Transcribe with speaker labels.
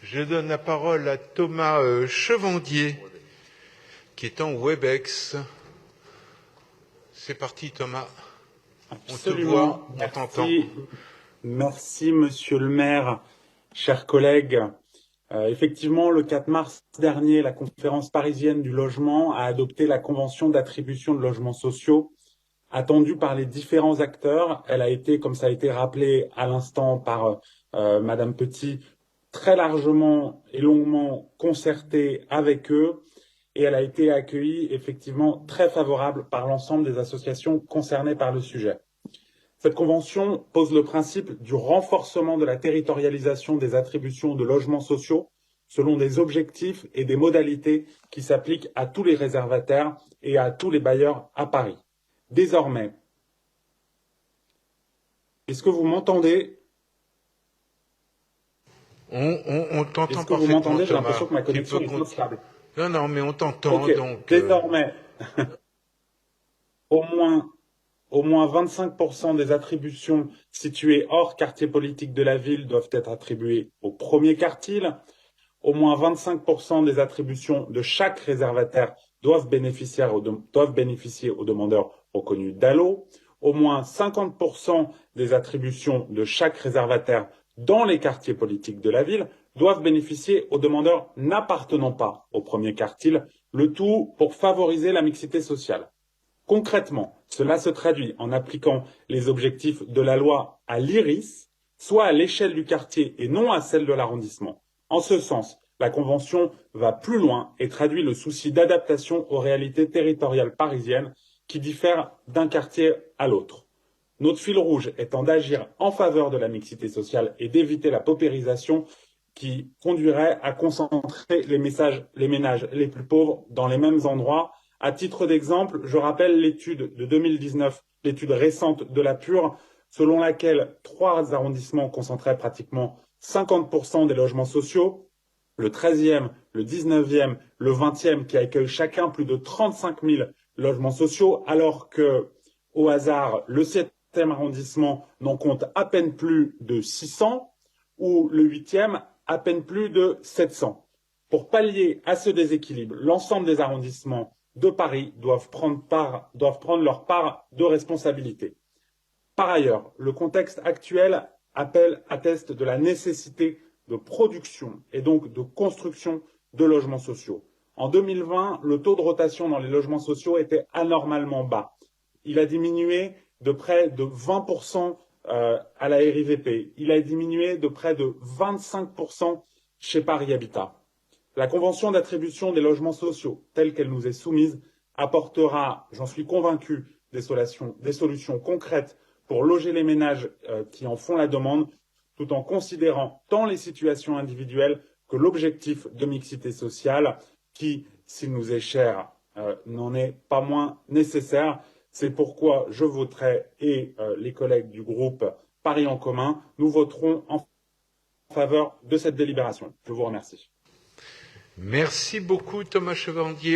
Speaker 1: Je donne la parole à Thomas Chevandier, qui est en Webex. C'est parti, Thomas.
Speaker 2: Absolument.
Speaker 1: On te voit, on t'entend.
Speaker 2: Merci, monsieur le maire, chers collègues. Effectivement, le 4 mars dernier, la conférence parisienne du logement a adopté la convention d'attribution de logements sociaux attendue par les différents acteurs. Elle a été, comme ça a été rappelé à l'instant par Madame Petit, très largement et longuement concertée avec eux, et elle a été accueillie effectivement très favorable par l'ensemble des associations concernées par le sujet. Cette convention pose le principe du renforcement de la territorialisation des attributions de logements sociaux selon des objectifs et des modalités qui s'appliquent à tous les réservataires et à tous les bailleurs à Paris. Désormais, est-ce que vous m'entendez ?
Speaker 1: On t'entend
Speaker 2: Est-ce que vous
Speaker 1: parfaitement,
Speaker 2: m'entendez ? J'ai
Speaker 1: Thomas.
Speaker 2: l'impression que ma connexion est instable.
Speaker 1: Non, mais on t'entend.
Speaker 2: Ok.
Speaker 1: Donc,
Speaker 2: Désormais, au moins 25% des attributions situées hors quartier politique de la ville doivent être attribuées au premier quartile. Au moins 25% des attributions de chaque réservataire doivent bénéficier aux demandeurs reconnus DALO. Au moins 50% des attributions de chaque réservataire dans les quartiers politiques de la ville doivent bénéficier aux demandeurs n'appartenant pas au premier quartile, le tout pour favoriser la mixité sociale. Concrètement, cela se traduit en appliquant les objectifs de la loi à l'IRIS, soit à l'échelle du quartier et non à celle de l'arrondissement. En ce sens, la Convention va plus loin et traduit le souci d'adaptation aux réalités territoriales parisiennes qui diffèrent d'un quartier à l'autre. Notre fil rouge étant d'agir en faveur de la mixité sociale et d'éviter la paupérisation qui conduirait à concentrer les ménages les plus pauvres dans les mêmes endroits. À titre d'exemple, je rappelle l'étude de 2019, l'étude récente de la PUR, selon laquelle 3 arrondissements concentraient pratiquement 50% des logements sociaux, le 13e, le 19e, le 20e, qui accueillent chacun plus de 35 000 logements sociaux, alors que, au hasard, le 7e arrondissement n'en compte à peine plus de 600, ou le 8e, à peine plus de 700. Pour pallier à ce déséquilibre, l'ensemble des arrondissements de Paris doivent prendre leur part de responsabilité. Par ailleurs, le contexte actuel atteste de la nécessité de production et donc de construction de logements sociaux. En 2020, le taux de rotation dans les logements sociaux était anormalement bas. Il a diminué de près de 20% à la RIVP. Il a diminué de près de 25% chez Paris Habitat. La convention d'attribution des logements sociaux, telle qu'elle nous est soumise, apportera, j'en suis convaincu, des solutions concrètes pour loger les ménages qui en font la demande, tout en considérant tant les situations individuelles que l'objectif de mixité sociale, qui, s'il nous est cher, n'en est pas moins nécessaire. C'est pourquoi je voterai, et les collègues du groupe Paris en commun, nous voterons en faveur de cette délibération. Je vous remercie.
Speaker 1: merci beaucoup, Thomas Chevandier.